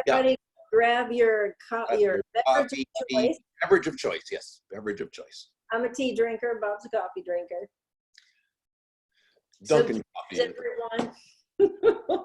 Yeah. Everybody grab your Your beverage coffee, of tea, choice. beverage of choice. Yes, beverage of choice. I'm a tea drinker. Bob's a coffee drinker. Dunkin' So coffee. everyone,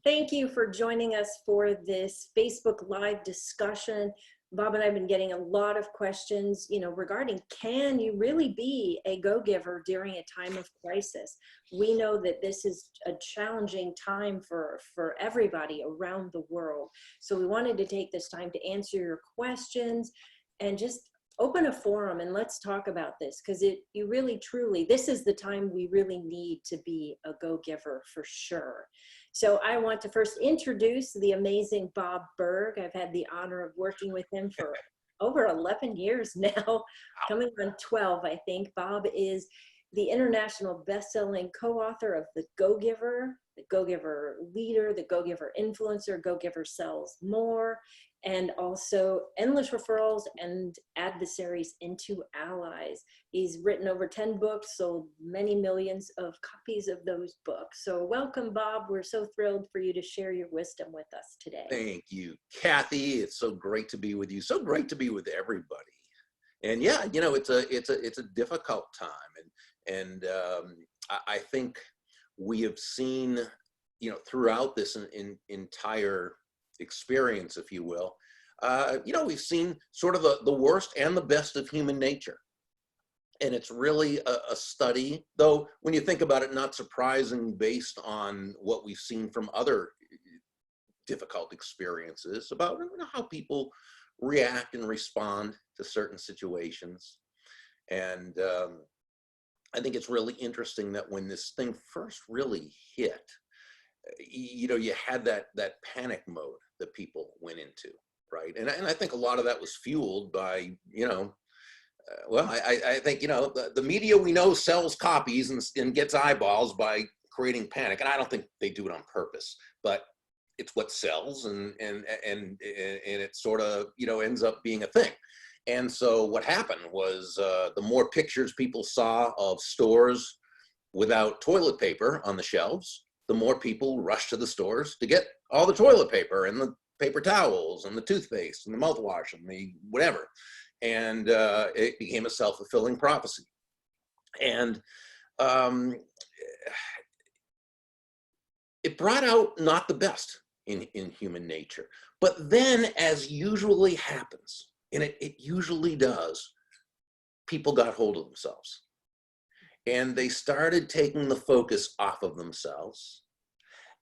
thank you for joining us for this Facebook Live discussion. Bob and I have been getting a lot of questions, regarding, can you really be a go-giver during a time of crisis? We know that this is a challenging time for everybody around the world. So we wanted to take this time to answer your questions and just open a forum and let's talk about this, because you really truly, this is the time we really need to be a go-giver for sure. So I want to first introduce the amazing Bob Burg. I've had the honor of working with him for over 11 years now, coming on 12, I think. Bob is the international best-selling co-author of The Go-Giver, The Go-Giver Leader, The Go-Giver Influencer, Go-Giver Sells More, and also Endless Referrals and Adversaries into Allies. He's written over 10 books, sold many millions of copies of those books. So welcome, Bob. We're so thrilled for you to share your wisdom with us today. Thank you, Kathy. It's so great to be with you. So great to be with everybody. And yeah, it's a difficult time, and I think we have seen, throughout this entire experience, if you will, we've seen sort of the worst and the best of human nature. And it's really a study, though, when you think about it, not surprising based on what we've seen from other difficult experiences about how people react and respond to certain situations. And I think it's really interesting that when this thing first really hit, you had that panic mode that people went into, right? And I think a lot of that was fueled by, I think, the media we know sells copies and gets eyeballs by creating panic. And I don't think they do it on purpose, but it's what sells, and it sort of, ends up being a thing. And so what happened was the more pictures people saw of stores without toilet paper on the shelves, the more people rushed to the stores to get all the toilet paper and the paper towels and the toothpaste and the mouthwash and the whatever. And it became a self-fulfilling prophecy. And it brought out not the best in human nature. But then, as usually happens, and it usually does, people got hold of themselves. And they started taking the focus off of themselves,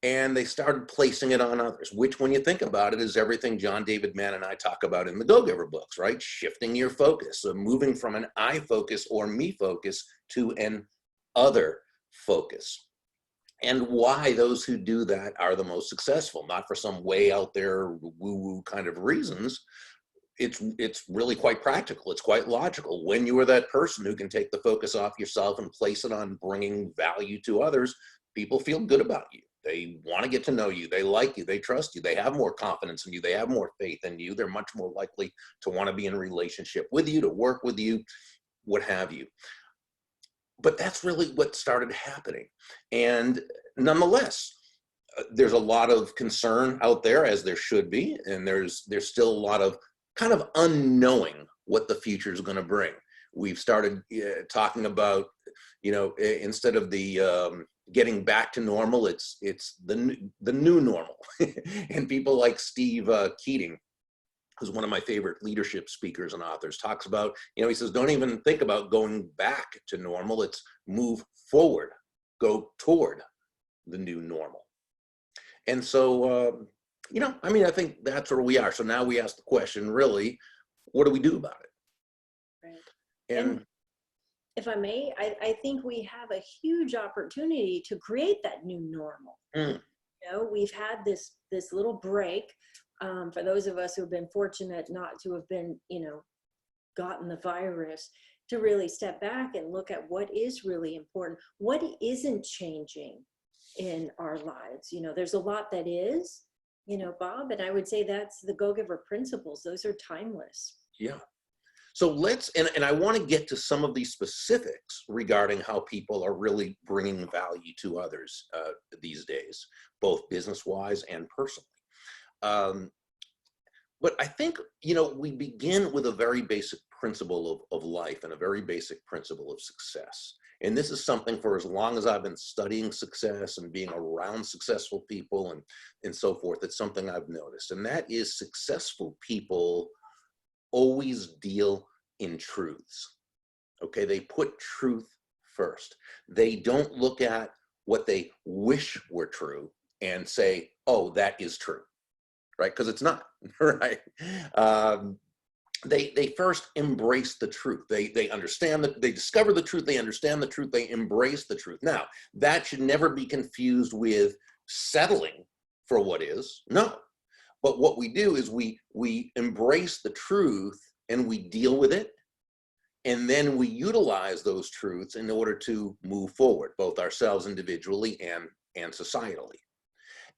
and they started placing it on others, which, when you think about it, is everything John David Mann and I talk about in the Go-Giver books, right? Shifting your focus, so moving from an I focus or me focus to an other focus. And why those who do that are the most successful, not for some way out there woo-woo kind of reasons. It's really quite practical. It's quite logical. When you are that person who can take the focus off yourself and place it on bringing value to others, people feel good about you. They want to get to know you. They like you. They trust you. They have more confidence in you. They have more faith in you. They're much more likely to want to be in a relationship with you, to work with you, what have you. But that's really what started happening. And nonetheless, there's a lot of concern out there, as there should be, and there's still a lot of kind of unknowing what the future is going to bring. We've started talking about, instead of the getting back to normal, it's the new normal. And people like Steve Keating, who's one of my favorite leadership speakers and authors, talks about, he says, don't even think about going back to normal. It's move forward, go toward the new normal. And so, I think that's where we are. So now we ask the question, really, what do we do about it? Right. And if I may, I think we have a huge opportunity to create that new normal. We've had this little break. For those of us who have been fortunate not to have been, gotten the virus, to really step back and look at what is really important, what isn't changing in our lives. There's a lot that is, Bob, and I would say that's the Go-Giver principles. Those are timeless. Yeah. So let's, and I want to get to some of these specifics regarding how people are really bringing value to others these days, both business-wise and personally. but I think, you know, we begin with a very basic principle of life and a very basic principle of success. And this is something for as long as I've been studying success and being around successful people and so forth, it's something I've noticed. And that is successful people always deal in truths. Okay, they put truth first. They don't look at what they wish were true and say, oh, that is true, right? Because it's not, right? They first embrace the truth. They understand that, they discover the truth, they understand the truth, they embrace the truth. Now, that should never be confused with settling for what is, no. But what we do is we embrace the truth and we deal with it. And then we utilize those truths in order to move forward, both ourselves individually and societally.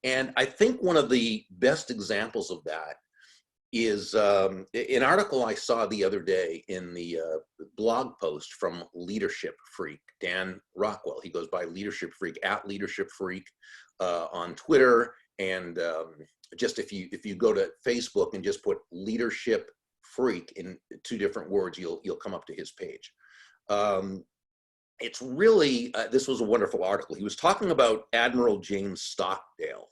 And I think one of the best examples of that is an article I saw the other day in the blog post from Leadership Freak, Dan Rockwell. He goes by Leadership Freak, at Leadership Freak on Twitter. And just if you go to Facebook and just put Leadership Freak in 2 different words, you'll come up to his page. It's really, this was a wonderful article. He was talking about Admiral James Stockdale,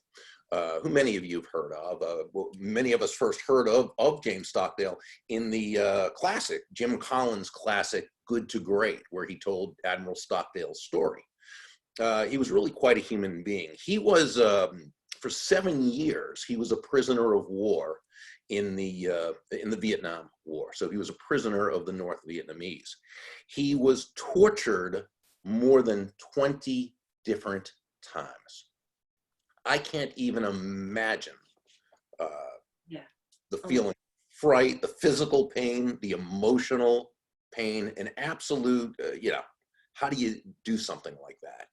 who many of you have heard of. Many of us first heard of James Stockdale in the classic, Jim Collins classic, Good to Great, where he told Admiral Stockdale's story. He was really quite a human being. He was, for 7 years, he was a prisoner of war in the Vietnam War. So he was a prisoner of the North Vietnamese. He was tortured more than 20 different times. I can't even imagine the feeling, fright, the physical pain, the emotional pain, and absolute, how do you do something like that?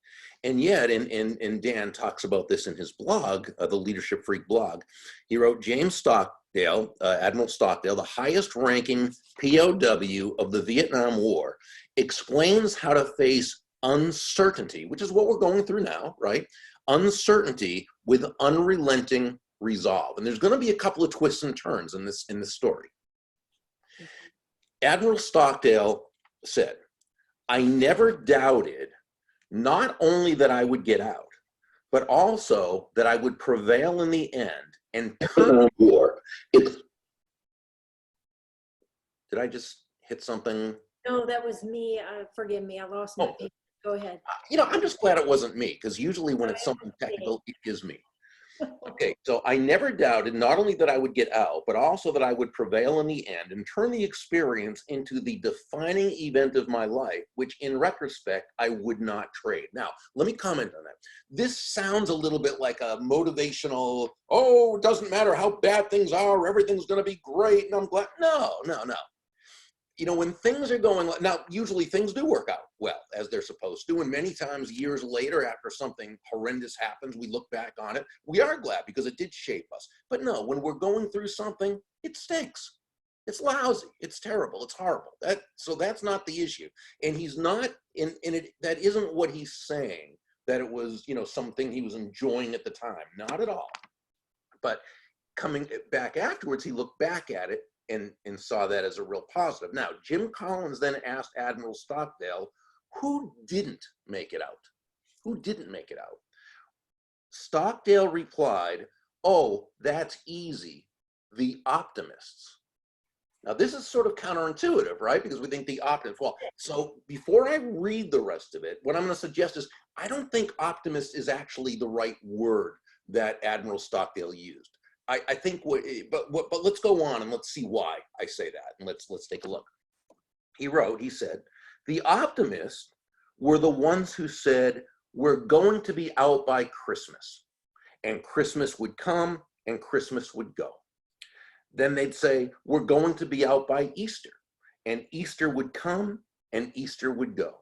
And yet, and Dan talks about this in his blog, the Leadership Freak blog, he wrote, James Stockdale, Admiral Stockdale, the highest ranking POW of the Vietnam War, explains how to face uncertainty, which is what we're going through now, right? Uncertainty with unrelenting resolve. And there's going to be a couple of twists and turns in this story. Admiral Stockdale said, I never doubted not only that I would get out, but also that I would prevail in the end and turn the war. Did I just hit something? No, that was me. Forgive me. I lost my page. Go ahead. I'm just glad it wasn't me, because usually when it's something technical, it is me. Okay, so I never doubted not only that I would get out, but also that I would prevail in the end and turn the experience into the defining event of my life, which in retrospect, I would not trade. Now, let me comment on that. This sounds a little bit like a motivational, oh, it doesn't matter how bad things are, everything's gonna be great, and I'm glad. No. When things are going, now, usually things do work out well, as they're supposed to, and many times years later, after something horrendous happens, we look back on it, we are glad because it did shape us. But no, when we're going through something, it stinks. It's lousy, it's terrible, it's horrible. So that's not the issue. And he's not, that isn't what he's saying, that it was, something he was enjoying at the time, not at all. But coming back afterwards, he looked back at it and saw that as a real positive. Now, Jim Collins then asked Admiral Stockdale, who didn't make it out? Who didn't make it out? Stockdale replied, oh, that's easy, the optimists. Now, this is sort of counterintuitive, right? Because we think the optimists, well, so before I read the rest of it, what I'm gonna suggest is, I don't think optimist is actually the right word that Admiral Stockdale used. I think, but let's go on and let's see why I say that, and let's take a look. He said, the optimists were the ones who said, we're going to be out by Christmas, and Christmas would come and Christmas would go. Then they'd say, we're going to be out by Easter, and Easter would come and Easter would go.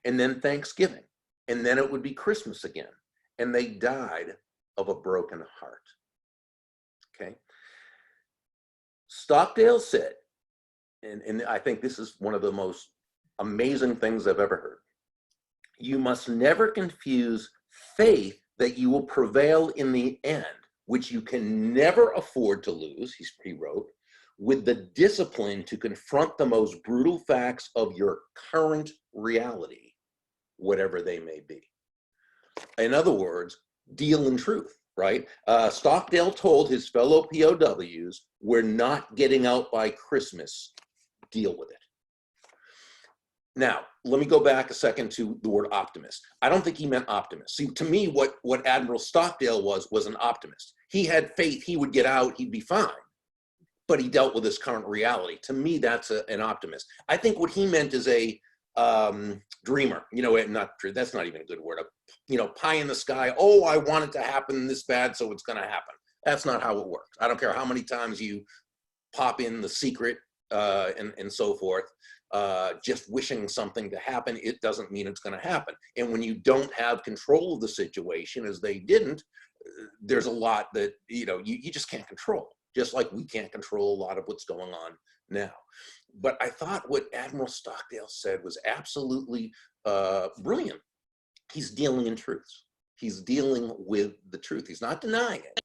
And then Thanksgiving, and then it would be Christmas again. And they died of a broken heart. Okay. Stockdale said, and I think this is one of the most amazing things I've ever heard. You must never confuse faith that you will prevail in the end which you can never afford to lose, he wrote, with the discipline to confront the most brutal facts of your current reality, whatever they may be. In other words, deal in truth, right? Stockdale told his fellow POWs, we're not getting out by Christmas, deal with it. Now, let me go back a second to the word optimist. I don't think he meant optimist. See, to me, what Admiral Stockdale was an optimist. He had faith he would get out, he'd be fine, but he dealt with his current reality. To me, that's an optimist. I think what he meant is a dreamer, that's not even a good word, pie in the sky, oh, I want it to happen this bad, so it's gonna happen. That's not how it works. I don't care how many times you pop in The Secret and so forth, just wishing something to happen, it doesn't mean it's gonna happen. And when you don't have control of the situation, as they didn't, there's a lot that, you just can't control, just like we can't control a lot of what's going on now. But I thought what Admiral Stockdale said was absolutely brilliant. He's dealing in truths. He's dealing with the truth. He's not denying it,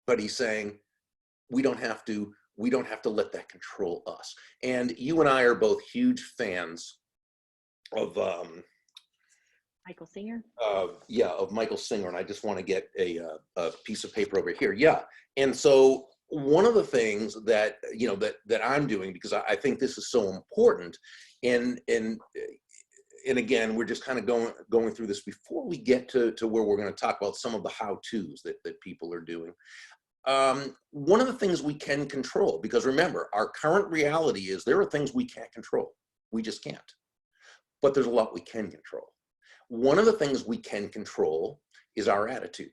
but he's saying we don't have to let that control us. And you and I are both huge fans of Michael Singer. Of Michael Singer, and I just want to get a piece of paper over here. Yeah, and so one of the things that that I'm doing, because I think this is so important, and again, we're just kind of going through this before we get to where we're going to talk about some of the how-tos that people are doing. One of the things we can control, because remember, our current reality is there are things we can't control. We just can't. But there's a lot we can control. One of the things we can control is our attitude.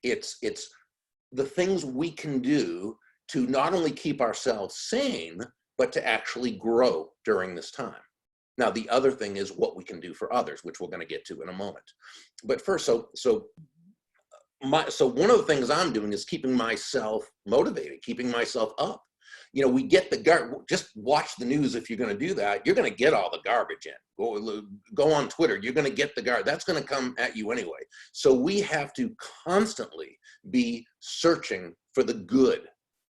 It's the things we can do to not only keep ourselves sane, but to actually grow during this time. Now, the other thing is what we can do for others, which we're going to get to in a moment. But first, so one of the things I'm doing is keeping myself motivated, keeping myself up. We get just watch the news. If you're going to do that, you're going to get all the garbage in. Go on Twitter, you're going to get the garbage. That's going to come at you anyway. So we have to constantly be searching for the good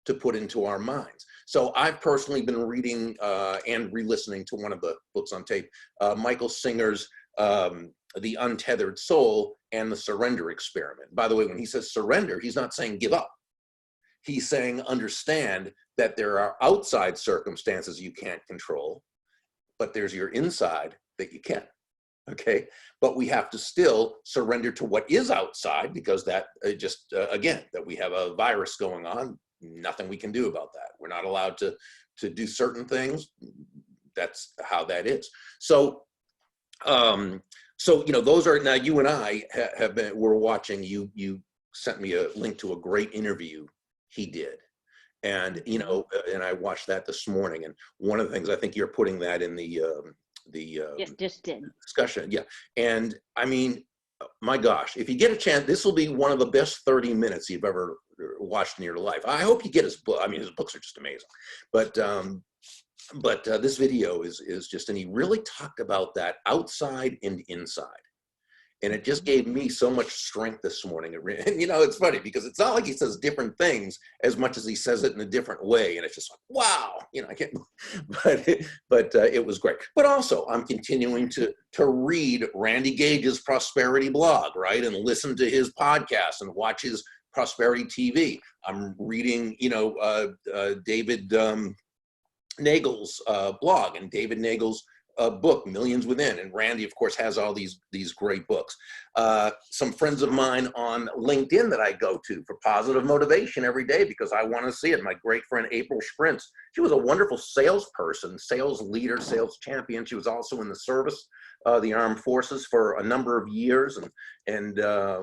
to put into our minds. So I've personally been reading and re-listening to one of the books on tape, Michael Singer's The Untethered Soul and the Surrender Experiment. By the way, when he says surrender, he's not saying give up. He's saying understand that there are outside circumstances you can't control, but there's your inside that you can, okay? But we have to still surrender to what is outside, because that again, that we have a virus going on, nothing we can do about that. We're not allowed to do certain things. That's how that is. So, those are, now you and I we're watching, you sent me a link to a great interview he did. And, and I watched that this morning. And one of the things, I think you're putting that in the just did discussion. Yeah. And I mean, my gosh, if you get a chance, this will be one of the best 30 minutes you've ever watched in your life. I hope you get his book. I mean, his books are just amazing. But this video is just, and he really talked about that outside and inside. And it just gave me so much strength this morning. And it's funny because it's not like he says different things as much as he says it in a different way. And it's just like, wow, I can't, but it was great. But also I'm continuing to read Randy Gage's prosperity blog, right? And listen to his podcast and watch his prosperity TV. I'm reading, David Nagel's blog and David Nagel's book, Millions Within. And Randy, of course, has all these great books. Some friends of mine on LinkedIn that I go to for positive motivation every day because I want to see it. My great friend, April Sprintz. She was a wonderful salesperson, sales leader, sales champion. She was also in the service, the armed forces for a number of years. And I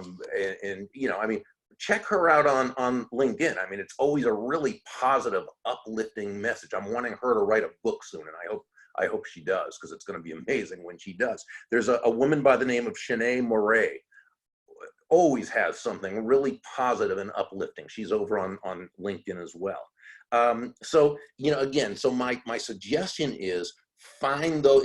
mean, check her out on LinkedIn. I mean, it's always a really positive, uplifting message. I'm wanting her to write a book soon, and I hope she does, because it's going to be amazing when she does. There's a woman by the name of Shanae Moray, always has something really positive and uplifting. She's over on LinkedIn as well. So, again, so my suggestion is find those,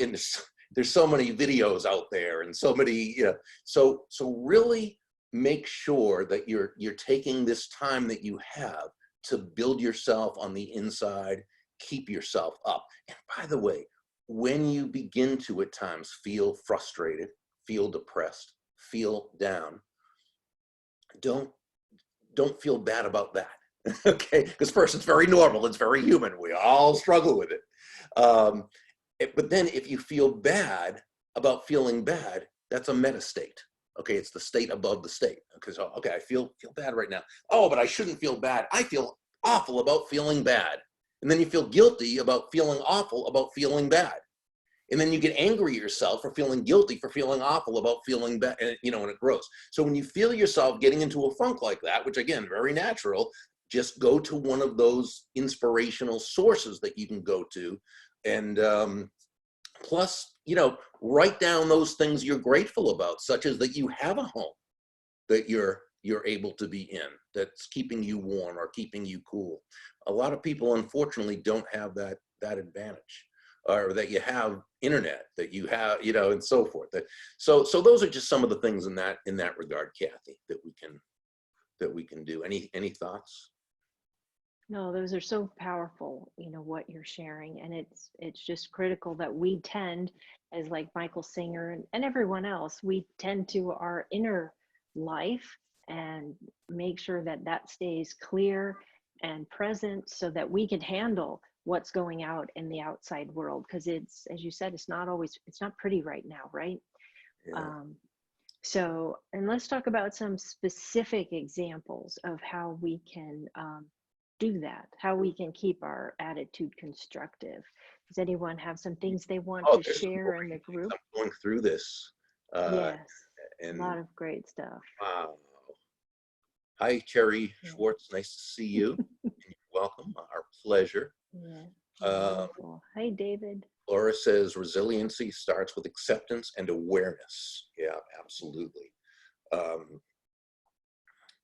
there's so many videos out there and so many, so really make sure that you're taking this time that you have to build yourself on the inside, keep yourself up. And by the way, when you begin to at times feel frustrated, feel depressed, feel down, don't feel bad about that. Okay, because first, it's very normal, it's very human, we all struggle with it. But then if you feel bad about feeling bad, that's a meta state. Okay, it's the state above the state. Okay, so okay, I feel bad right now. Oh, but I shouldn't feel bad. I feel awful about feeling bad. And then you feel guilty about feeling awful about feeling bad. And then you get angry at yourself for feeling guilty for feeling awful about feeling bad, and and it grows. So when you feel yourself getting into a funk like that, which again, very natural, just go to one of those inspirational sources that you can go to. And plus, write down those things you're grateful about, such as that you have a home that you're able to be in, that's keeping you warm or keeping you cool. A lot of people, unfortunately, don't have that advantage, or that you have internet, that you have, and so forth. So those are just some of the things in that regard, Kathy, that we can do. Any thoughts? No, those are so powerful, what you're sharing. And it's just critical that we tend, as like Michael Singer and everyone else, we tend to our inner life and make sure that stays clear and present so that we can handle what's going out in the outside world. Because it's, as you said, it's not pretty right now, right? Yeah. And let's talk about some specific examples of how we can do that, how we can keep our attitude constructive. Does anyone have some things they want to share in the group? I'm going through this. Yes, and a lot of great stuff. Wow. Hi, Cherry Schwartz. Nice to see you. Welcome. Our pleasure. Yeah. Hi, David. Laura says resiliency starts with acceptance and awareness. Yeah, absolutely.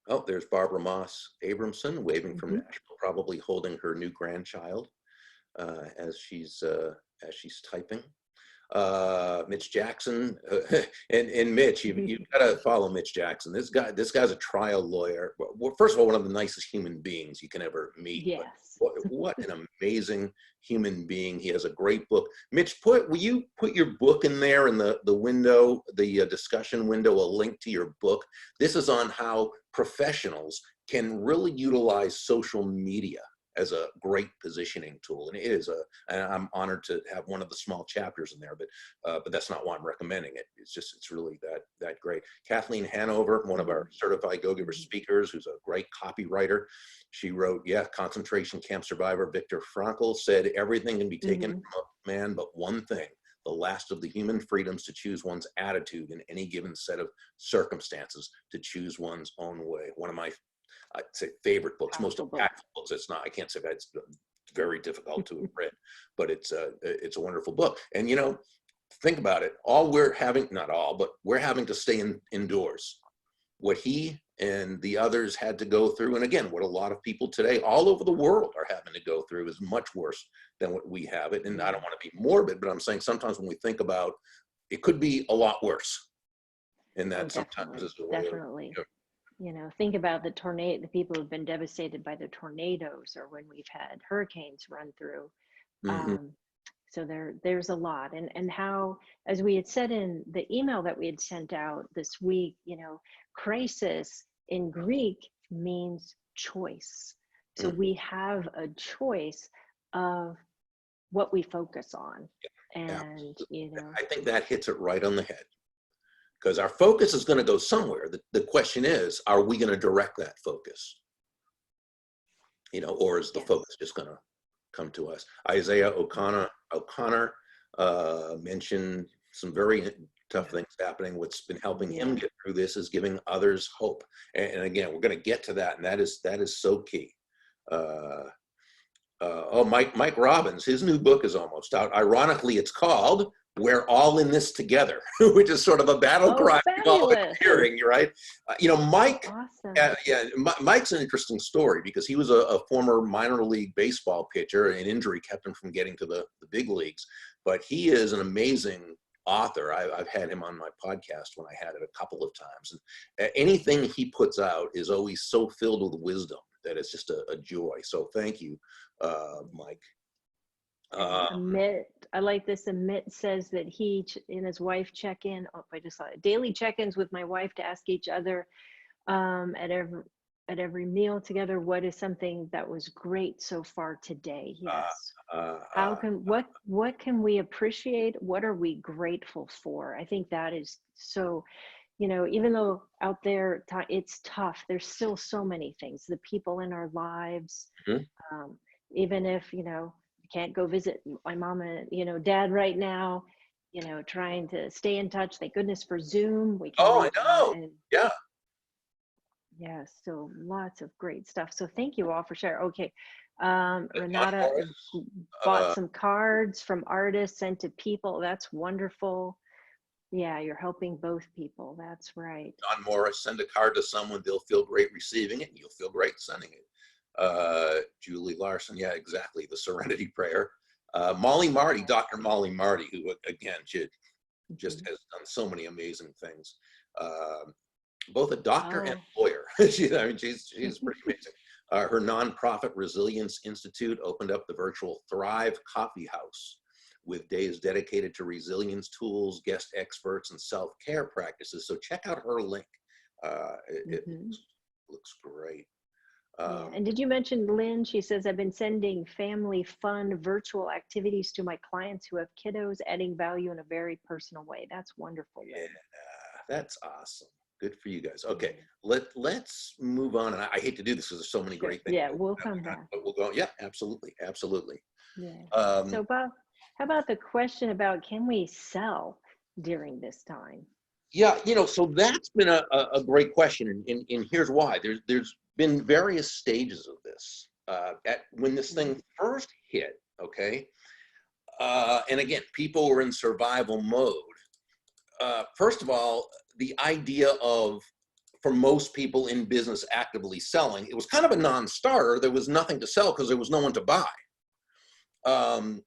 Oh, there's Barbara Moss Abramson waving from Nashville, probably holding her new grandchild as she's typing. Mitch Jackson, and Mitch, you've got to follow Mitch Jackson. This guy's a trial lawyer. Well, first of all, one of the nicest human beings you can ever meet. Yes. What an amazing human being. He has a great book. Mitch, will you put your book in there in the window, the discussion window, a link to your book? This is on how professionals can really utilize social media as a great positioning tool, and it is and I'm honored to have one of the small chapters in there, but that's not why I'm recommending it. It's really that great. Kathleen Hanover, one of our certified Go-Giver speakers, who's a great copywriter, she wrote, concentration camp survivor Viktor Frankl said, everything can be taken from a man but one thing, the last of the human freedoms to choose one's attitude in any given set of circumstances, to choose one's own way. One of my, I'd say, favorite books, most impactful books. It's not, I can't say that, it's very difficult to have read, but it's a wonderful book. And think about it, we're having to stay indoors. What he and the others had to go through, and again, what a lot of people today all over the world are having to go through, is much worse than what we have it. And I don't want to be morbid, but I'm saying sometimes when we think about it, could be a lot worse. And that sometimes is the way. Definitely. Think about the people who've been devastated by the tornadoes, or when we've had hurricanes run through. So there's a lot, and how, as we had said in the email that we had sent out this week, crisis in Greek means choice. So we have a choice of what we focus on. And, I think that hits it right on the head, because our focus is going to go somewhere. The question is, are we going to direct that focus? Or is the focus just going to come to us? Isaiah O'Connor mentioned some very tough things happening. What's been helping him get through this is giving others hope. And again, we're going to get to that, and that is so key. Mike Robbins, his new book is almost out. Ironically, it's called "We're All in This Together," which is sort of a battle cry you've all been hearing, right? Mike, awesome. Mike's an interesting story, because he was a former minor league baseball pitcher, and injury kept him from getting to the big leagues. But he is an amazing author. I've had him on my podcast when I had it a couple of times. And anything he puts out is always so filled with wisdom that it's just a joy. So thank you, Mike. Amit, I like this. Amit says that he and his wife check in. Oh, I just saw it. Daily check-ins with my wife to ask each other at every meal together, what is something that was great so far today? Yes. What can we appreciate? What are we grateful for? I think that is so, even though out there it's tough, there's still so many things, the people in our lives, even if, can't go visit my mom and, dad right now, trying to stay in touch. Thank goodness for Zoom. We can I know. Yeah. Yeah, so lots of great stuff. So thank you all for sharing. Okay, Renata bought some cards from artists sent to people. That's wonderful. Yeah, you're helping both people. That's right. John Morris, send a card to someone, they'll feel great receiving it, and you'll feel great sending it. Julie Larson, yeah, exactly. The Serenity Prayer. Molly Marty, Dr. Molly Marty, who again, she just has done so many amazing things. Both a doctor and a lawyer. She's pretty amazing. Her nonprofit Resilience Institute opened up the virtual Thrive Coffee House with days dedicated to resilience tools, guest experts, and self-care practices. So check out her link. It looks great. And did you mention Lynn? She says, I've been sending family fun virtual activities to my clients who have kiddos, adding value in a very personal way. That's wonderful, Lynn. Yeah, that's awesome. Good for you guys. Okay, let's move on. And I hate to do this because there's so many great things. Yeah, we'll come back. But we'll go. Yeah, absolutely, absolutely. Yeah. So Bob, how about the question about can we sell during this time? Yeah, so that's been a great question, and here's why. There's been various stages of this. When this thing first hit, okay, and again, people were in survival mode. First of all, the idea of, for most people in business actively selling, it was kind of a non-starter. There was nothing to sell because there was no one to buy. But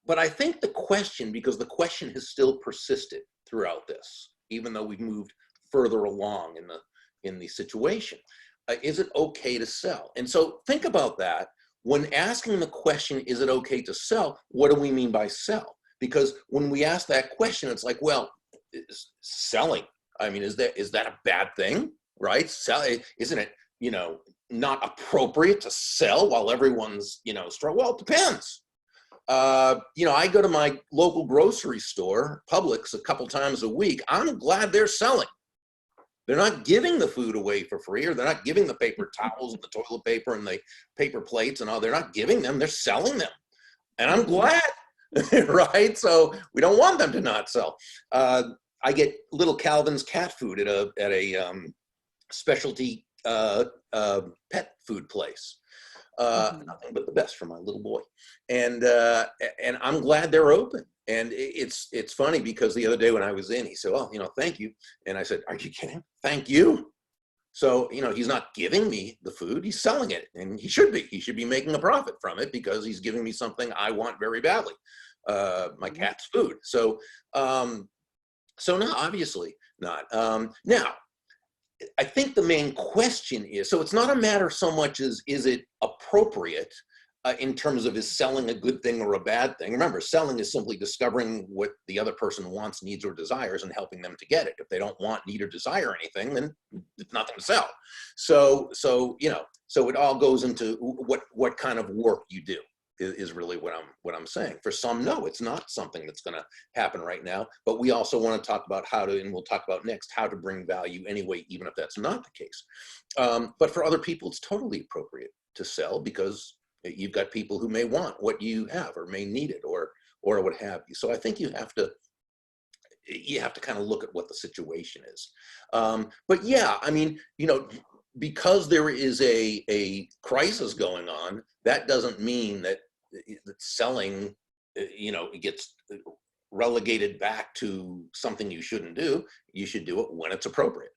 I think the question, because the question has still persisted throughout this, even though we've moved further along in the situation, is it okay to sell? And so think about that. When asking the question, is it okay to sell? What do we mean by sell? Because when we ask that question, it's like, well, selling, I mean, is that a bad thing, right? Isn't it, not appropriate to sell while everyone's, strong? Well, it depends. I go to my local grocery store, Publix, a couple times a week. I'm glad they're selling. They're not giving the food away for free, or they're not giving the paper towels and the toilet paper and the paper plates and all. They're not giving them, they're selling them. And I'm glad, right? So we don't want them to not sell. I get little Calvin's cat food at a specialty pet food place. Nothing but the best for my little boy, and I'm glad they're open. And it's funny because the other day when I was in, he said, "Well, thank you," and I said, "Are you kidding? Thank you." So he's not giving me the food; he's selling it, and he should be. He should be making a profit from it because he's giving me something I want very badly, my cat's food. So no, obviously not. Now, I think the main question is, so it's not a matter so much as, is it appropriate in terms of is selling a good thing or a bad thing? Remember, selling is simply discovering what the other person wants, needs, or desires and helping them to get it. If they don't want, need, or desire anything, then it's nothing to sell. So it all goes into what kind of work you do. Is really what I'm saying. For some, no, it's not something that's going to happen right now. But we also want to talk about how to, and we'll talk about next, how to bring value anyway, even if that's not the case. But for other people, it's totally appropriate to sell because you've got people who may want what you have or may need it or what have you. So I think you have to kind of look at what the situation is. But yeah, I mean, because there is a crisis going on, that doesn't mean that selling, it gets relegated back to something you shouldn't do. You should do it when it's appropriate.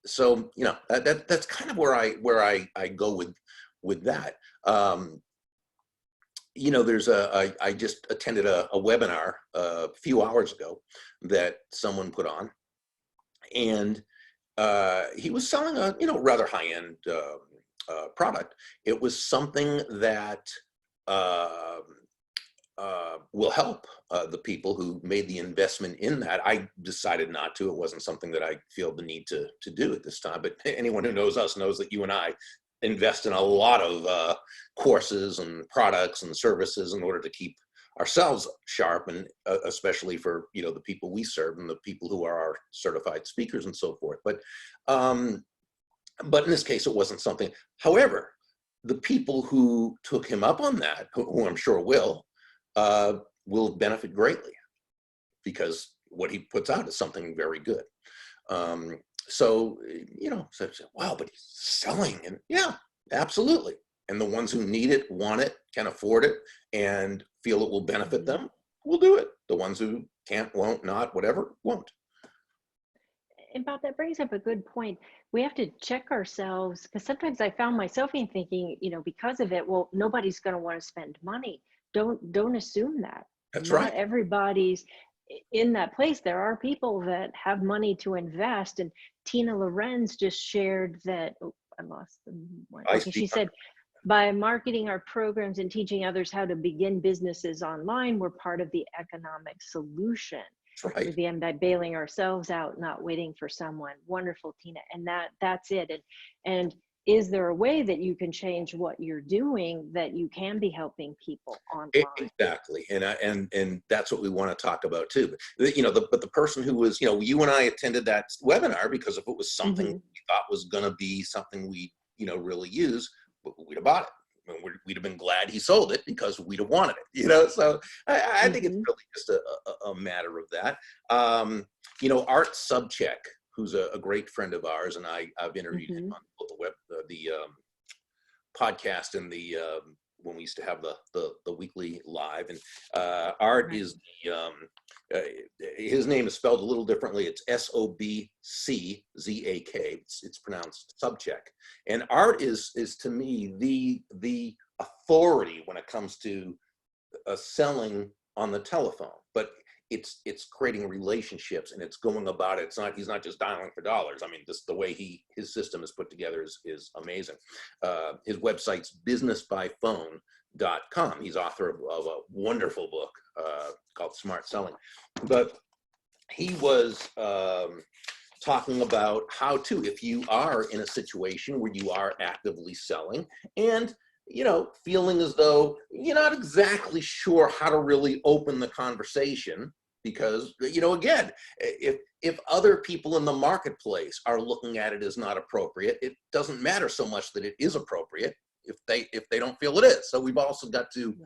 So that's kind of where I go with that. I just attended a webinar a few hours ago that someone put on, and he was selling a rather high-end product. It was something that will help the people who made the investment in that. I decided not to. It wasn't something that I feel the need to do at this time. But anyone who knows us knows that you and I invest in a lot of courses and products and services in order to keep ourselves sharp, and especially for the people we serve and the people who are our certified speakers and so forth. But in this case, it wasn't something. However, the people who took him up on that, who I'm sure will benefit greatly, because what he puts out is something very good. So wow, but he's selling, and yeah, absolutely. And the ones who need it, want it, can afford it, and feel it will benefit them, will do it. The ones who can't, won't, not, whatever, won't. And Bob, that brings up a good point. We have to check ourselves, because sometimes I found myself in thinking, because of it, well, nobody's going to want to spend money. Don't assume that. That's Not right. everybody's in that place. There are people that have money to invest. And Tina Lorenz just shared that, I lost them. Okay, she said, by marketing our programs and teaching others how to begin businesses online, we're part of the economic solution. That's right. We begin by bailing ourselves out, not waiting for someone. Wonderful, Tina. And that's it. And is there a way that you can change what you're doing, that you can be helping people online? Exactly. And that's what we want to talk about too. But the person who was, you and I attended that webinar because if it was something we thought was going to be something we, really use, we'd have bought it. I mean, we'd have been glad he sold it because we'd have wanted it, so I think it's really just a matter of that. Art Subcheck, who's a great friend of ours, and I've interviewed him on the podcast and the when we used to have the weekly live, and Art is his name is spelled a little differently. It's Sobczak. It's pronounced Subcheck, and Art is to me the authority when it comes to selling on the telephone. But it's creating relationships, and it's going about it. He's not just dialing for dollars. I mean, just the way his system is put together is amazing. His website's businessbyphone.com. He's author of a wonderful book called Smart Selling. But he was talking about how to, if you are in a situation where you are actively selling and feeling as though you're not exactly sure how to really open the conversation, because, again, if other people in the marketplace are looking at it as not appropriate, it doesn't matter so much that it is appropriate if they don't feel it is. So we've also got to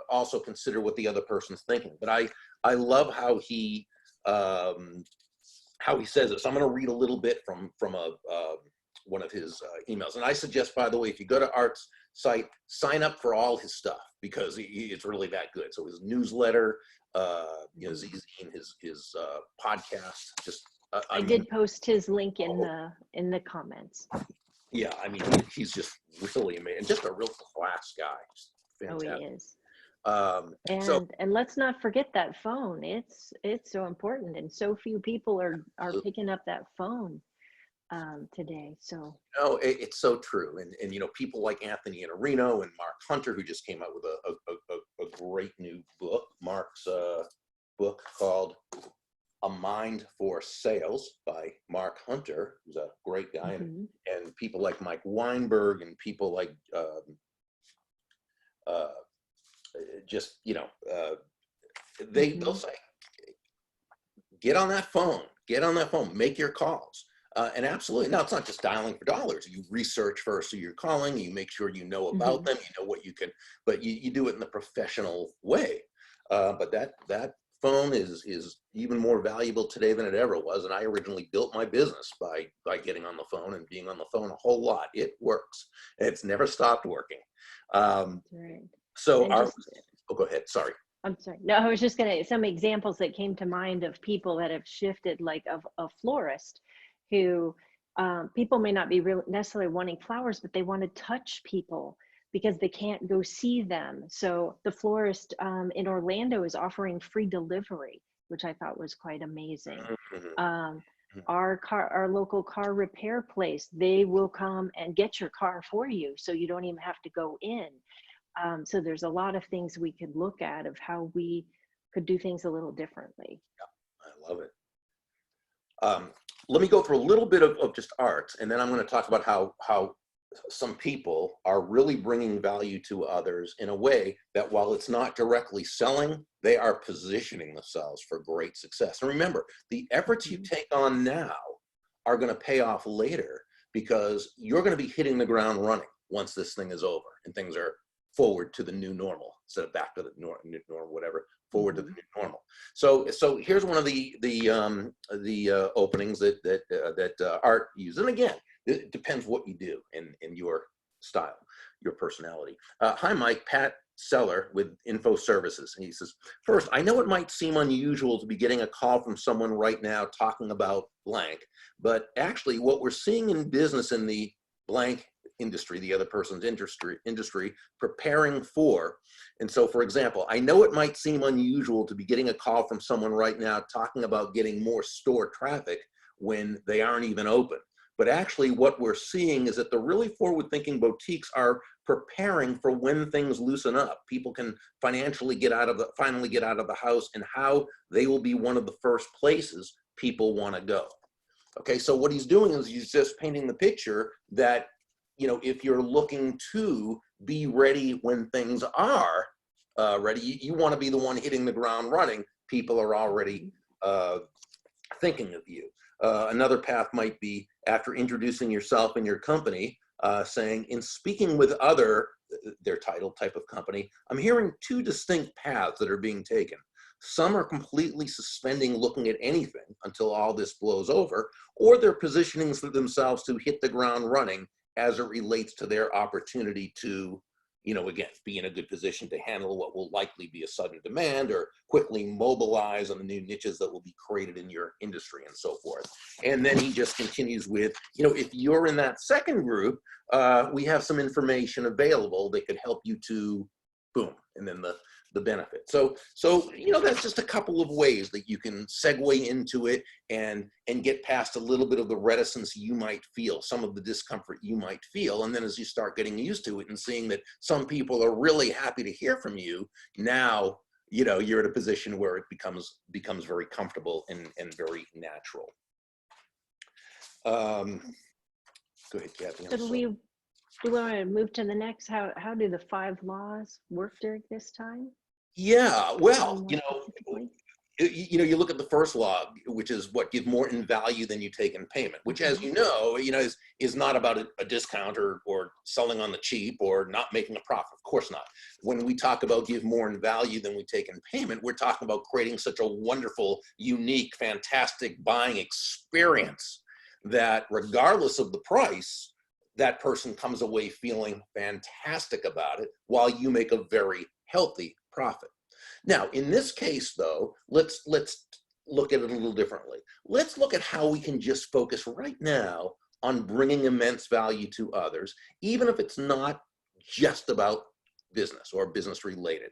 also consider what the other person's thinking. But I love how he says it. So I'm going to read a little bit from one of his emails. And I suggest, by the way, if you go to Art's site, sign up for all his stuff, because it's really that good. So his newsletter, his podcast, just I did post his link in the comments. Yeah, I mean, he's just really amazing, just a real class guy. Fantastic. Oh, he is. And let's not forget that phone. It's so important, and so few people are picking up that phone today. So it's so true. And people like Anthony Iannarino and Mark Hunter, who just came out with a great new book. Mark's book called A Mind for Sales by Mark Hunter, who's a great guy, and people like Mike Weinberg and people like they'll say, get on that phone, make your calls. And absolutely, now it's not just dialing for dollars. You research first who you're calling, you make sure you know about them, you know what you can, but you do it in the professional way. But that phone is even more valuable today than it ever was. And I originally built my business by getting on the phone and being on the phone a whole lot. It works. It's never stopped working. right. So go ahead. Sorry. I'm sorry. No, I was just some examples that came to mind of people that have shifted, like a florist who people may not be necessarily wanting flowers, but they want to touch people. because they can't go see them. So the florist in Orlando is offering free delivery, which I thought was quite amazing. Our local car repair place, they will come and get your car for you, so you don't even have to go in. So there's a lot of things we could look at of how we could do things a little differently. I love it. Let me go through a little bit of just art, and then I'm going to talk about how some people are really bringing value to others in a way that, while it's not directly selling, they are positioning themselves for great success. And remember, the efforts you take on now are going to pay off later, because you're going to be hitting the ground running once this thing is over and things are forward to the new normal instead of back to the normal, whatever. Forward to the new normal. So here's one of the openings that art uses. And again, it depends what you do in your style, your personality. Hi, Mike. Pat Seller with Info Services. And he says, first, I know it might seem unusual to be getting a call from someone right now talking about blank, but actually what we're seeing in business in the blank industry, the other person's industry, preparing for. And so, for example, I know it might seem unusual to be getting a call from someone right now talking about getting more store traffic when they aren't even open. But actually what we're seeing is that the really forward-thinking boutiques are preparing for when things loosen up. People can finally get out of the house, and how they will be one of the first places people want to go. Okay, so what he's doing is he's just painting the picture that, you know, if you're looking to be ready when things are ready, you want to be the one hitting the ground running. People are already thinking of you. Another path might be, after introducing yourself and your company, saying, in speaking with other, their title type of company, I'm hearing two distinct paths that are being taken. Some are completely suspending looking at anything until all this blows over, or they're positioning themselves to hit the ground running as it relates to their opportunity to, you know, again, be in a good position to handle what will likely be a sudden demand, or quickly mobilize on the new niches that will be created in your industry, and so forth. And then he just continues with, you know, if you're in that second group, we have some information available that could help you to boom, and then the benefit. So you know, that's just a couple of ways that you can segue into it and get past a little bit of the reticence you might feel, some of the discomfort you might feel. And then as you start getting used to it and seeing that some people are really happy to hear from you, now, you know, you're at a position where it becomes very comfortable and very natural. Go ahead, Kathy. So do we want to move to the next? How do the 5 laws work during this time? Yeah, well, you know, you look at the first law, which is what, give more in value than you take in payment, which, as you know, is not about a discount or selling on the cheap or not making a profit. Of course not. When we talk about give more in value than we take in payment, we're talking about creating such a wonderful, unique, fantastic buying experience that regardless of the price, that person comes away feeling fantastic about it, while you make a very healthy profit. Now, in this case, though, let's look at it a little differently. Let's look at how we can just focus right now on bringing immense value to others, even if it's not just about business or business related.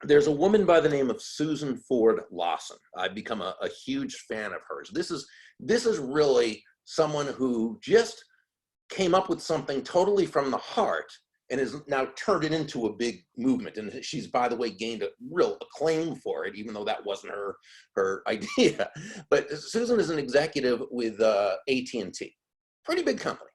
There's a woman by the name of Susan Ford Lawson. I've become a huge fan of hers. This is really someone who just came up with something totally from the heart and has now turned it into a big movement. And she's, by the way, gained a real acclaim for it, even though that wasn't her idea. But Susan is an executive with AT&T, pretty big company.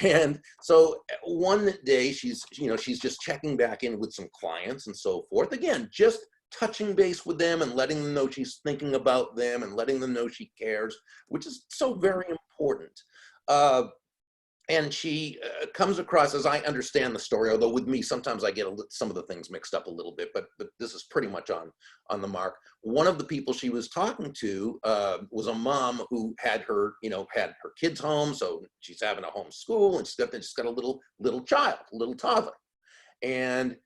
And so one day she's just checking back in with some clients and so forth. Again, just touching base with them and letting them know she's thinking about them and letting them know she cares, which is so very important. And she comes across, as I understand the story, although with me, sometimes I get some of the things mixed up a little bit, but this is pretty much on the mark. One of the people she was talking to was a mom who had her kids home, so she's having a home school, and she's got a little child, a little toddler. And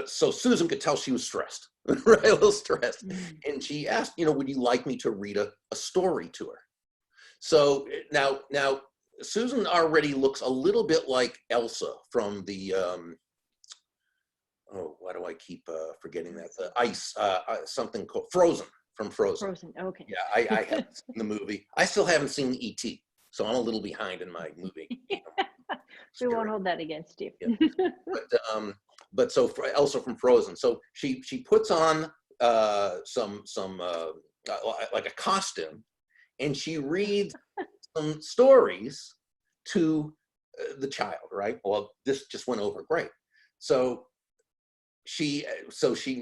so Susan could tell she was stressed, right? A little stressed. And she asked, would you like me to read a story to her? So now Susan already looks a little bit like Elsa from the, oh, why do I keep forgetting that? The ice, something called Frozen, from Frozen. Frozen. Okay. Yeah, I haven't seen the movie. I still haven't seen E.T., so I'm a little behind in my movie. We won't hold that against you. Yeah. But so for Elsa from Frozen, so she puts on some like a costume, and she reads some stories to the child, right? Well, this just went over great. So she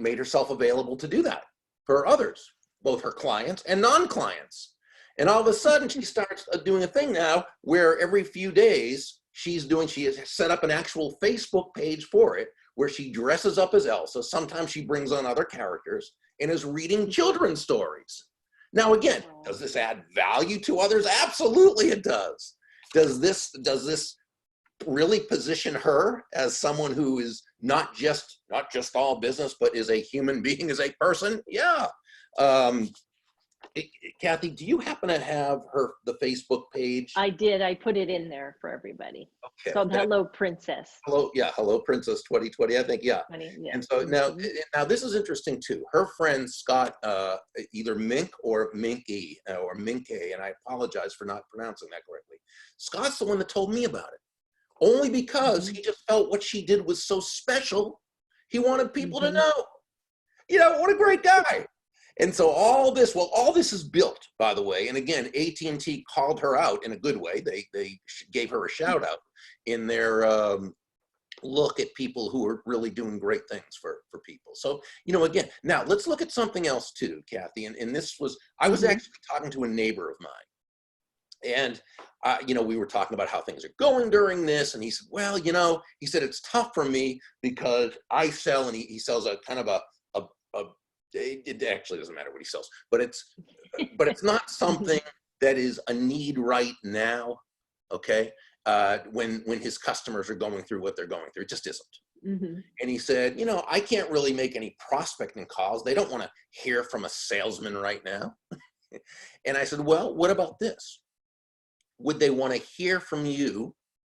made herself available to do that for others, both her clients and non-clients. And all of a sudden, she starts doing a thing now where every few days she has set up an actual Facebook page for it, where she dresses up as Elsa. Sometimes she brings on other characters and is reading children's stories. Now, again, does this add value to others? Absolutely it does. Does this really position her as someone who is not just all business, but is a human being, is a person? Yeah. Kathy, do you happen to have the Facebook page? I did. I put it in there for everybody. Okay. It's called Hello Princess. Hello Princess 2020, I think, yeah. Yeah. And so now this is interesting too. Her friend Scott, either Mink or Minky or Minke, and I apologize for not pronouncing that correctly. Scott's the one that told me about it, only because he just felt what she did was so special. He wanted people to know. You know, what a great guy. And so all this is built, by the way. And again, AT&T called her out in a good way. They gave her a shout out in their look at people who are really doing great things for people. So, you know, again, now let's look at something else too, Kathy. And this was, I was actually talking to a neighbor of mine. And, you know, we were talking about how things are going during this. And he said, well, you know, he said, it's tough for me because I sell, and he sells a kind of it actually doesn't matter what he sells, but it's not something that is a need right now. Okay. When his customers are going through what they're going through, it just isn't. And he said, you know, I can't really make any prospecting calls. They don't want to hear from a salesman right now. And I said, well, what about this? Would they want to hear from you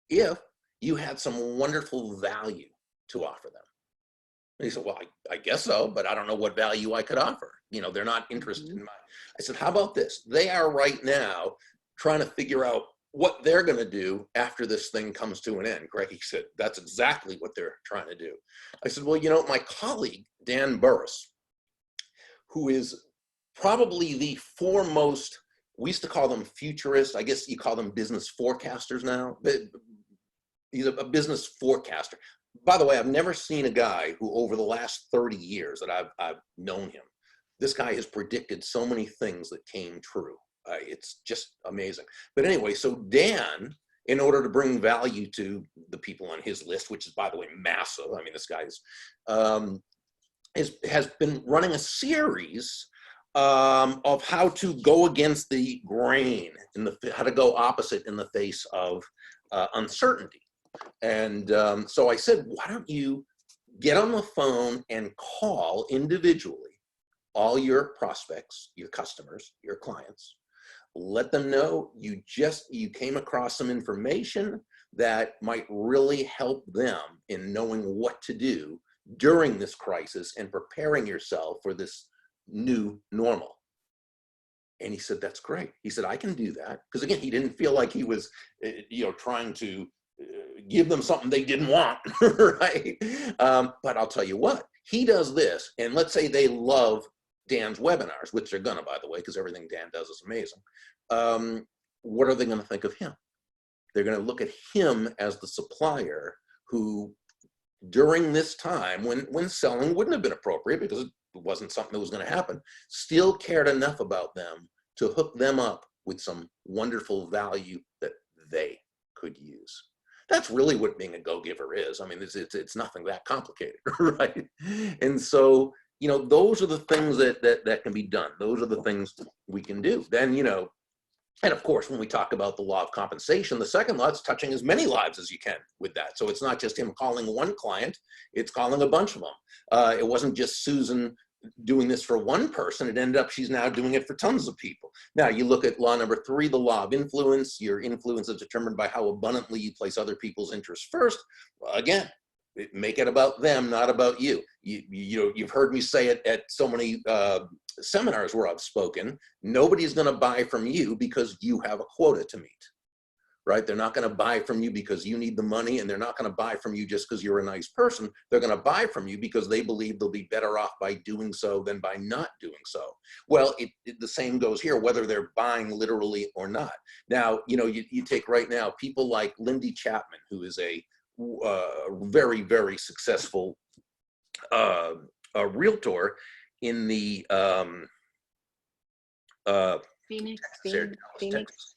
if you had some wonderful value to offer them? And he said, well, I guess so, but I don't know what value I could offer. You know, they're not interested in mine. I said, how about this? They are right now trying to figure out what they're going to do after this thing comes to an end. Greg, he said, that's exactly what they're trying to do. I said, well, you know, my colleague, Dan Burris, who is probably the foremost, we used to call them futurists. I guess you call them business forecasters now. He's a business forecaster. By the way, I've never seen a guy who over the last 30 years that I've known him, this guy has predicted so many things that came true. It's just amazing. But anyway, so Dan, in order to bring value to the people on his list, which is, by the way, massive. I mean, this guy's has been running a series of how to go against the grain, how to go opposite in the face of uncertainty. And so I said, why don't you get on the phone and call individually all your prospects, your customers, your clients, let them know you came across some information that might really help them in knowing what to do during this crisis and preparing yourself for this new normal. And he said, that's great. He said, I can do that. Because again, he didn't feel like he was, you know, trying to give them something they didn't want, right? But I'll tell you what, he does this, and let's say they love Dan's webinars, which they're gonna, by the way, because everything Dan does is amazing. What are they gonna think of him? They're gonna look at him as the supplier who, during this time when selling wouldn't have been appropriate because it wasn't something that was gonna happen, still cared enough about them to hook them up with some wonderful value that they could use. That's really what being a go-giver is. I mean, it's nothing that complicated, right? And so, you know, those are the things that can be done. Those are the things we can do. Then, you know, and of course, when we talk about the law of compensation, the second law is touching as many lives as you can with that. So it's not just him calling one client, it's calling a bunch of them. It wasn't just Susan doing this for one person, it ended up she's now doing it for tons of people. Now you look at law number 3, the law of influence. Your influence is determined by how abundantly you place other people's interests first. Well, again, make it about them, not about you. You've heard me say it at so many seminars where I've spoken. Nobody's going to buy from you because you have a quota to meet. Right? They're not going to buy from you because you need the money, and they're not going to buy from you just because you're a nice person. They're going to buy from you because they believe they'll be better off by doing so than by not doing so. Well, the same goes here, whether they're buying literally or not. Now, you take right now people like Lindy Chapman, who is a very, very successful realtor in the Phoenix, Texas. Phoenix.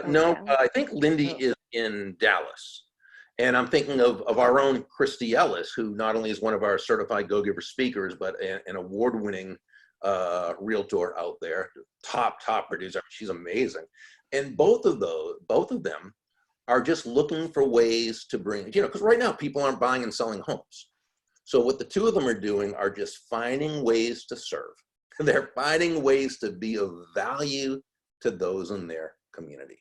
No, I think Lindy is in Dallas. And I'm thinking of our own Christy Ellis, who not only is one of our certified go-giver speakers, but an award-winning realtor out there, top producer. She's amazing. And both of them are just looking for ways to bring, because right now people aren't buying and selling homes. So what the two of them are doing are just finding ways to serve. They're finding ways to be of value to those in their community.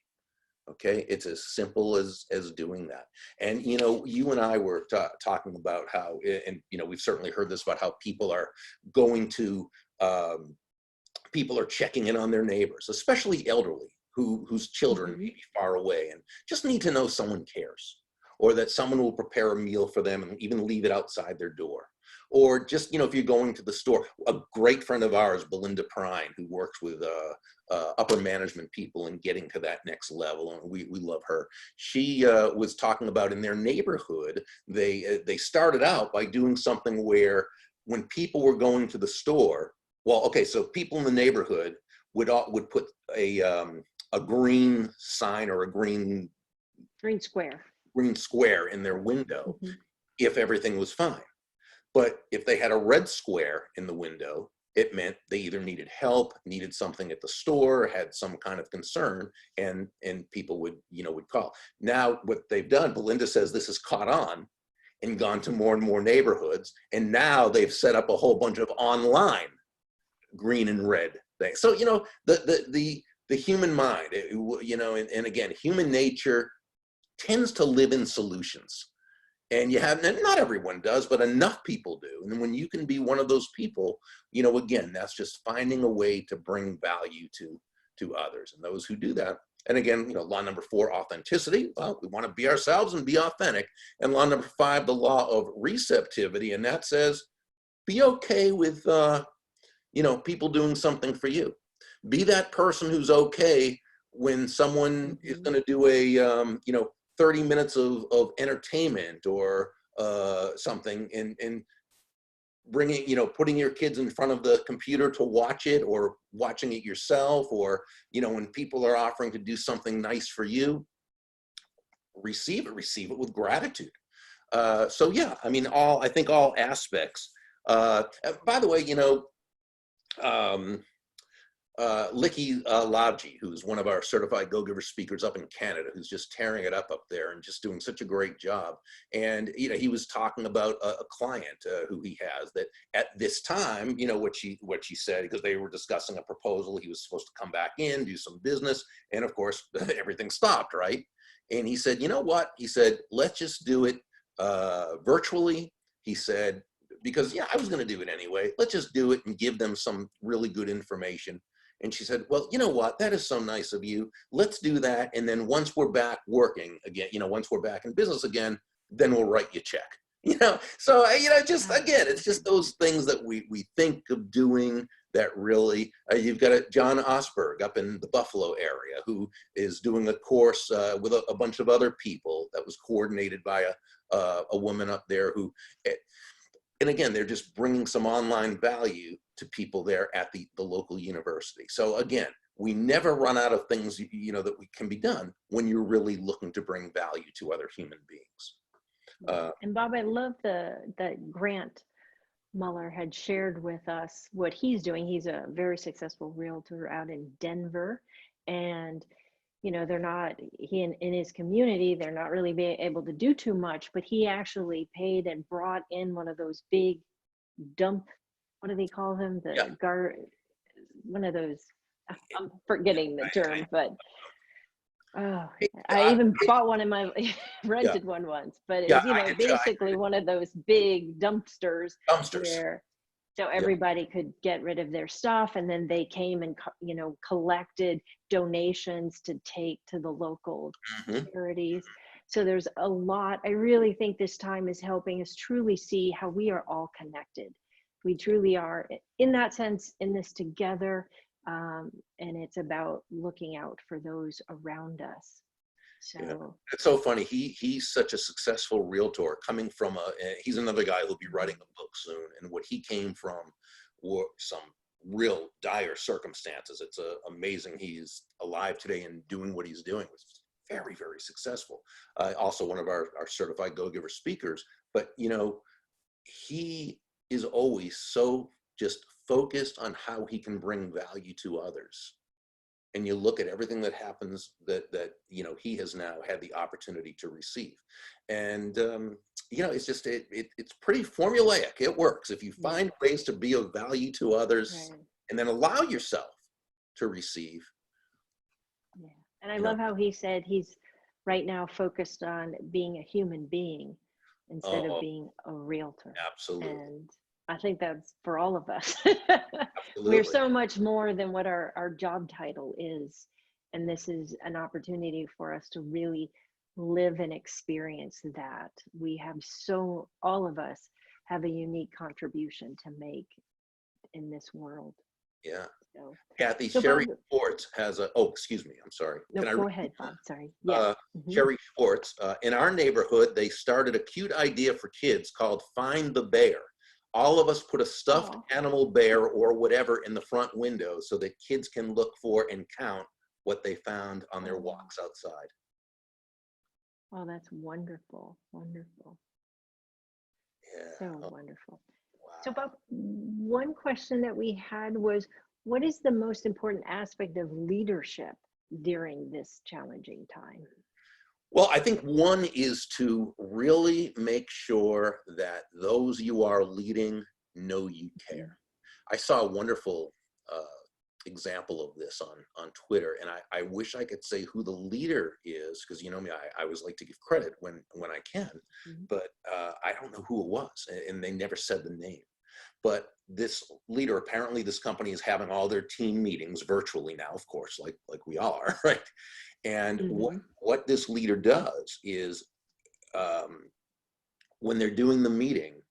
Okay, it's as simple as doing that. And you and I were talking about how, and we've certainly heard this about how people are going to people are checking in on their neighbors, especially elderly whose children may be far away and just need to know someone cares, or that someone will prepare a meal for them and even leave it outside their door. Or just, if you're going to the store, a great friend of ours, Belinda Prine, who works with upper management people and getting to that next level, and we love her. She was talking about in their neighborhood, they started out by doing something where when people were going to the store, so people in the neighborhood would put a green sign or a green square in their window if everything was fine. But if they had a red square in the window, it meant they either needed help, needed something at the store, had some kind of concern, and people would call. Now what they've done, Belinda says this has caught on and gone to more and more neighborhoods, and now they've set up a whole bunch of online green and red things. So the human mind, and again, human nature tends to live in solutions. And not everyone does, but enough people do. And when you can be one of those people, again, that's just finding a way to bring value to others. And those who do that, and again, law number 4, authenticity. Well, we want to be ourselves and be authentic. And law number 5, the law of receptivity. And that says, be okay with, people doing something for you. Be that person who's okay when someone is going to do a, 30 minutes of entertainment or something, and bringing, putting your kids in front of the computer to watch it, or watching it yourself, or, when people are offering to do something nice for you, receive it with gratitude. So yeah, I think all aspects. By the way, Licky Lavji, who's one of our certified go-giver speakers up in Canada, who's just tearing it up there and just doing such a great job. And, he was talking about a client who he has that at this time, what she said, because they were discussing a proposal, he was supposed to come back in, do some business. And of course, everything stopped, right? And he said, you know what? He said, let's just do it virtually. He said, because I was going to do it anyway. Let's just do it and give them some really good information. And she said, well, you know what? That is so nice of you. Let's do that. And then once we're back working again, once we're back in business again, then we'll write you a check. So, just again, it's just those things that we think of doing that really, you've got John Osberg up in the Buffalo area who is doing a course with a bunch of other people that was coordinated by a woman up there who, and again, they're just bringing some online value to people there at the local university. So again, we never run out of things, that can be done when you're really looking to bring value to other human beings. And Bob, I love that Grant Muller had shared with us what he's doing. He's a very successful realtor out in Denver, and they're not, in his community, they're not really being able to do too much, but he actually paid and brought in one of those big dump what do they call them? The Yeah. one of those, I'm forgetting the term, but oh, Hey, I even bought one in my, yeah, rented one once, but it yeah, was, basically one of those big dumpsters dumpsters. where, so Yeah. everybody could get rid of their stuff, and then they came and, collected donations to take to the local Mhm. charities. So there's a lot. I really think this time is helping us truly see how we are all connected. We truly are, in that sense, in this together. And it's about looking out for those around us. Yeah. So, It's so funny. He's such a successful realtor coming from he's another guy who'll be writing a book soon. And what he came from were some real dire circumstances. It's amazing he's alive today and doing what he's doing. It's very, very successful. Also one of our certified go-giver speakers, but he is always so just focused on how he can bring value to others. And you look at everything that happens that he has now had the opportunity to receive, and it's just it's pretty formulaic. It works if you find ways to be of value to others, right. and then allow yourself to receive. Yeah. And I love how he said he's right now focused on being a human being instead of Oh, being a realtor. absolutely. And I think that's for all of us. We're Absolutely. so much more than what our job title is. And this is an opportunity for us to really live and experience that. We have all of us have a unique contribution to make in this world. Yeah. So, Kathy, so Sherry Bob, Schwartz has oh, excuse me, I'm sorry. no, Can I go read ahead, Bob. Sorry. Yeah. Sherry Schwartz, in our neighborhood, they started a cute idea for kids called Find the Bear. All of us put a stuffed animal bear or whatever in the front window so that kids can look for and count what they found on their walks outside. Oh, that's wonderful. Wonderful. Yeah. So wonderful. Wow. So Bob, one question that we had was, what is the most important aspect of leadership during this challenging time? Well, I think one is to really make sure that those you are leading know you care. I saw a wonderful example of this on Twitter, and I wish I could say who the leader is, because you know me, I always like to give credit when I can, but I don't know who it was, and they never said the name. But this leader, apparently this company is having all their team meetings virtually now, of course, like we all are, right? And what this leader does is, when they're doing the meeting,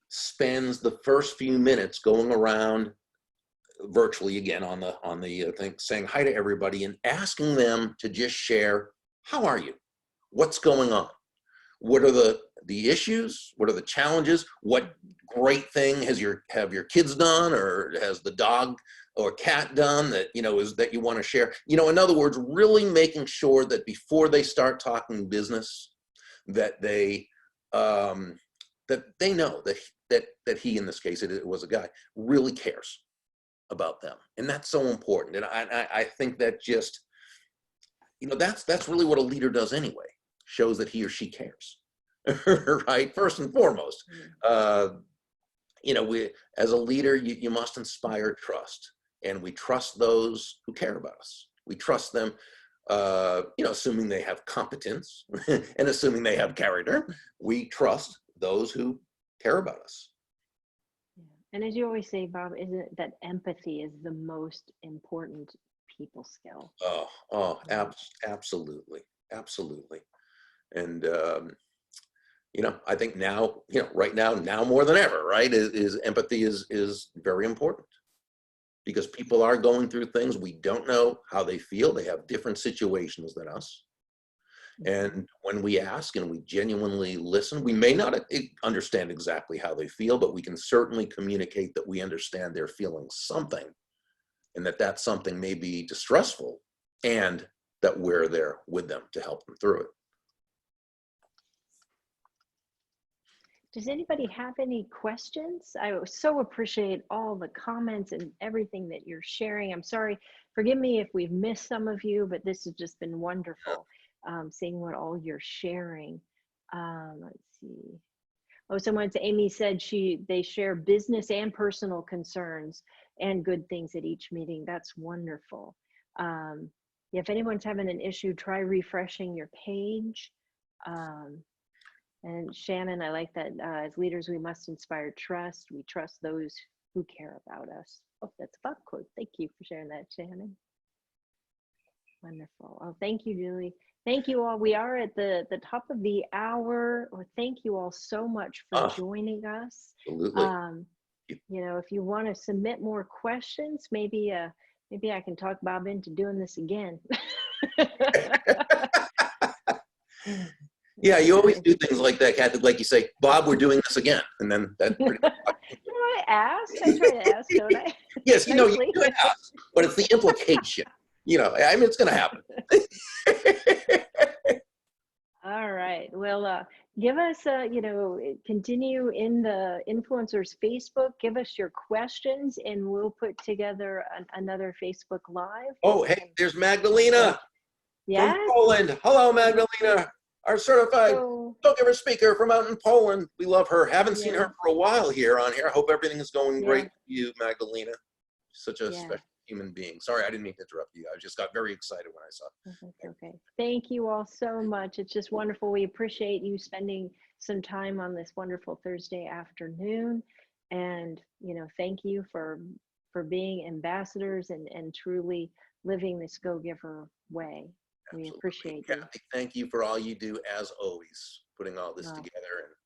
spends the first few minutes going around virtually again on the thing, saying hi to everybody and asking them to just share, how are you? What's going on? What are the issues? What are the challenges? What great thing have your kids done, or has the dog or cat done that is that you want to share? In other words, really making sure that before they start talking business, that they know that he, in this case it was a guy, really cares about them, and that's so important. And I think that just that's really what a leader does anyway. Shows that he or she cares. Right, first and foremost. We, as a leader, you must inspire trust, and we trust those who care about us. We trust them, assuming they have competence and assuming they have character. We trust those who care about us. And as you always say, Bob, isn't it that empathy is the most important people skill? Absolutely. And I think now, right now more than ever, right, is empathy is very important, because people are going through things. We don't know how they feel. They have different situations than us. And when we ask and we genuinely listen, we may not understand exactly how they feel, but we can certainly communicate that we understand they're feeling something, and that something may be distressful, and that we're there with them to help them through it. Does anybody have any questions? I so appreciate all the comments and everything that you're sharing. I'm sorry, forgive me if we've missed some of you, but this has just been wonderful, seeing what all you're sharing. Let's see. Oh, Amy said they share business and personal concerns and good things at each meeting. That's wonderful. Yeah, if anyone's having an issue, try refreshing your page. And Shannon, I like that as leaders, we must inspire trust. We trust those who care about us. Oh, that's a Bob quote. Thank you for sharing that, Shannon. Wonderful. Oh, thank you, Julie. Thank you all. We are at the top of the hour. Well, thank you all so much for joining us. Absolutely. You know, if you want to submit more questions, maybe I can talk Bob into doing this again. Yeah, you always do things like that, Kathy. Like you say, Bob, we're doing this again, and then that's pretty much. I try to ask, don't I? Yes, you know, you do ask, but it's the implication. You know, I mean, it's going to happen. All right. Well, give us, you know, continue in the influencers Facebook. Give us your questions, and we'll put together another Facebook Live. Oh, hey, there's Magdalena Yes. from Poland. Hello, Magdalena, our certified go-giver speaker from out in Poland. We love her. Haven't seen her for a while here on here. I hope everything is going great for you, Magdalena. Such a special human being. Sorry, I didn't mean to interrupt you. I just got very excited when I saw it. That's okay. Thank you all so much. It's just wonderful. We appreciate you spending some time on this wonderful Thursday afternoon. And, you know, thank you for being ambassadors and truly living this go-giver way. Absolutely. We appreciate Kathy, you. thank you for all you do, as always, putting all this together.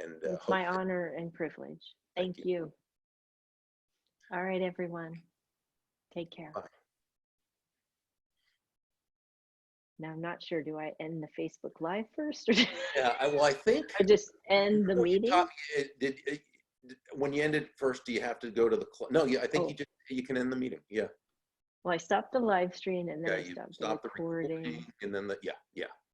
And it's my honor and privilege. Thank you. All right, everyone. Take care. Bye. Now, I'm not sure, do I end the Facebook Live first? Or yeah, well, I think. I just end the meeting? When you end it first, do you have to go to the no? Yeah, I think you can end the meeting. Yeah. Well, I stopped the live stream and then I you stopped the recording. And then yeah.